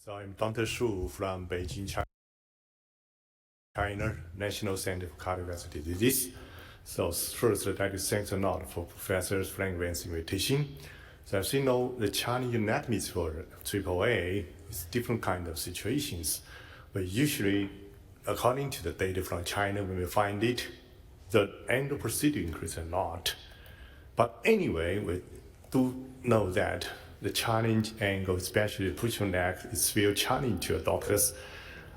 So I'm Dr. Shu from Beijing, China National Center for Cardiovascular Disease. So first, I'd like to thank a lot for Professor Frank Vance's invitation. So as you know, the challenge anatomies for AAA is different kind of situations. But usually, according to the data from China, when we find it, the endo procedure increases a lot. But anyway, we do know that the challenge angle, especially the push neck, is still challenging to doctors.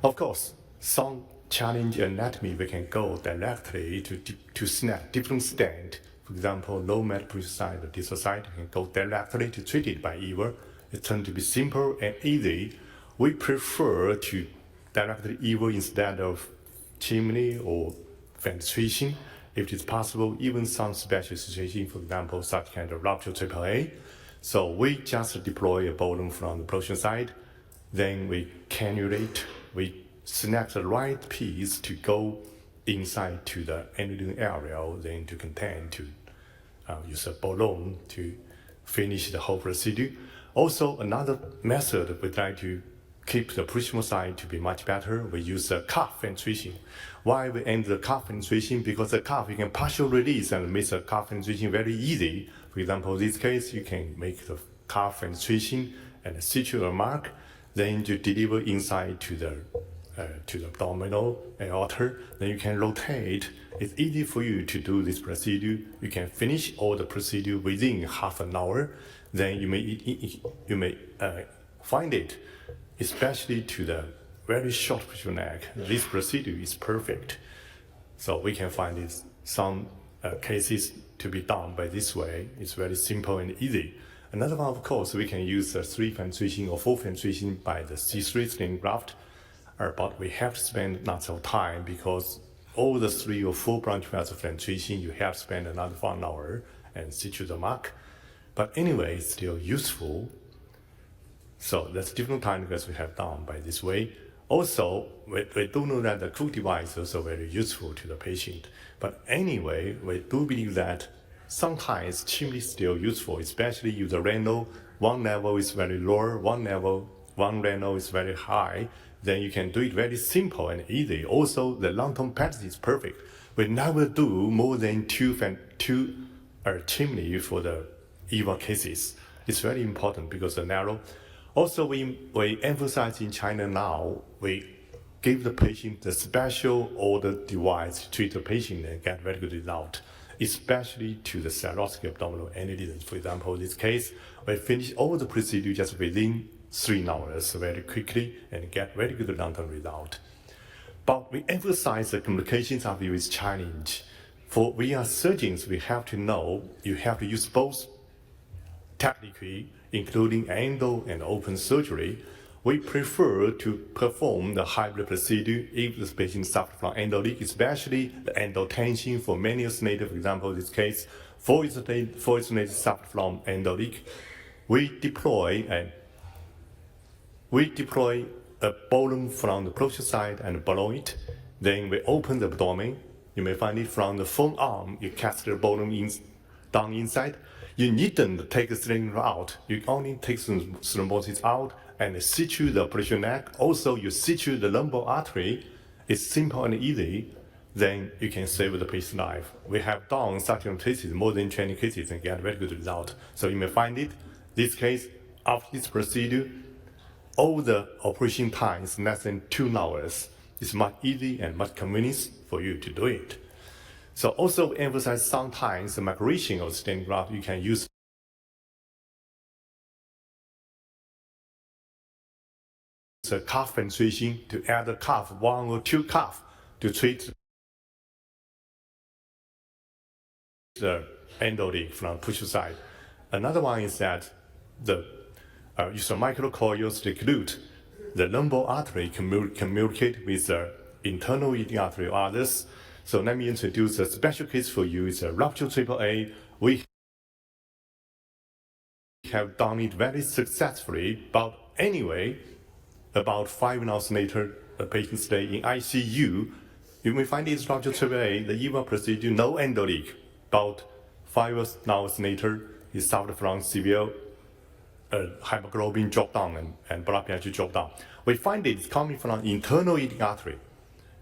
Of course, some challenge anatomy we can go directly to snap different stand. For example, low med push side or distal side can go directly to treat it by Evar. It tends to be simple and easy. We prefer to directly Evar instead of chimney or ventilation. If it is possible, even some special situation, for example, such kind of rupture AAA. So we just deploy a balloon from the propulsion side, then we cannulate, we select the right piece to go inside to the endothelial area, then to contain to use a balloon to finish the whole procedure. Also, another method we try to keep the proximal side to be much better. We use a cuff ventilation. Why we end the cuff ventilation? Because the cuff you can partial release and make the cuff ventilation very easy. For example, in this case, you can make the cuff ventilation and suture a mark, then to deliver inside to the abdominal aorta. Then you can rotate. It's easy for you to do this procedure. You can finish all the procedure within half an hour. Then you may find it, especially to the very short push neck. This procedure is perfect. So we can find it, some cases to be done by this way. It's very simple and easy. Another one, of course, we can use a 3 ventilation or 4 ventilation by the C3 sling graft, but we have to spend lots of time because all the 3 or 4 branch vessel ventilation, you have to spend another 1 hour and suture the mark. But anyway, it's still useful. So that's different time because we have done by this way. Also, we do know that the cook device is also very useful to the patient. But anyway, we do believe that sometimes chimney is still useful, especially if the renal, one level is very low, one renal is very high, then you can do it very simple and easy. Also, the long-term practice is perfect. We never do more than two chimney for the Evar cases. It's very important because the narrow. Also, we emphasize in China now, we give the patient the special order device to treat the patient and get very good result, especially to the cirrhotic abdominal aneurysm. For example, in this case, we finish all the procedure just within 3 hours very quickly and get very good long-term result. But we emphasize the communications of you is challenge. For we are surgeons, we have to know you have to use both technically, including endo and open surgery. We prefer to perform the hybrid procedure if the patient suffers from endo leak, especially the endotension for many native, for example, in this case, for its native suffer from endo leak. We deploy a balloon from the proximal side and below it. Then we open the abdomen. You may find it from the forearm. You cast the balloon down inside. You needn't take the sling out. You only take the thrombosis out and suture the operation neck. Also, you suture the lumbar artery. It's simple and easy. Then you can save the patient's life. We have done such cases, more than 20 cases, and get very good result. So you may find it. This case, after this procedure, all the operation time is less than 2 hours. It's much easy and much convenient for you to do it. So also we emphasize sometimes the migration of stent graft, you can use the cuff ventilation to add a cuff, 1 or 2 cuff to treat the endo leak from push side. Another one is that the use a microcoils to glute the lumbar artery communicate with the internal eating artery or others. So let me introduce a special case for you. It's a rupture AAA. We have done it very successfully, but anyway, about 5 hours later, the patient stay in ICU. You may find it's rupture AAA, the Evar procedure, no endo leak. About 5 hours later, he suffered from severe hemoglobin drop down and blood pressure drop down. We find it's coming from internal iliac artery.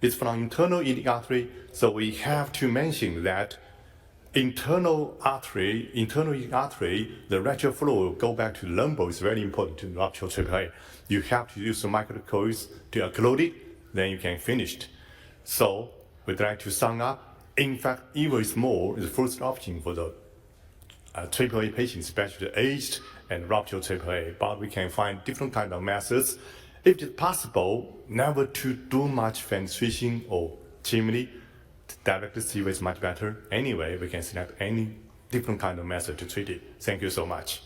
It's from internal iliac artery, so we have to mention that internal iliac artery, the radial flow will go back to the lumbar is very important to rupture AAA. You have to use the microcoils to occlude it, then you can finish it. So we'd like to sum up. In fact, even small is the first option for the AAA patients, especially aged and ruptured AAA. But we can find different kind of methods. If it's possible, never to do much fan switching or chimney. Directly CV is much better. Anyway, we can select any different kind of method to treat it. Thank you so much.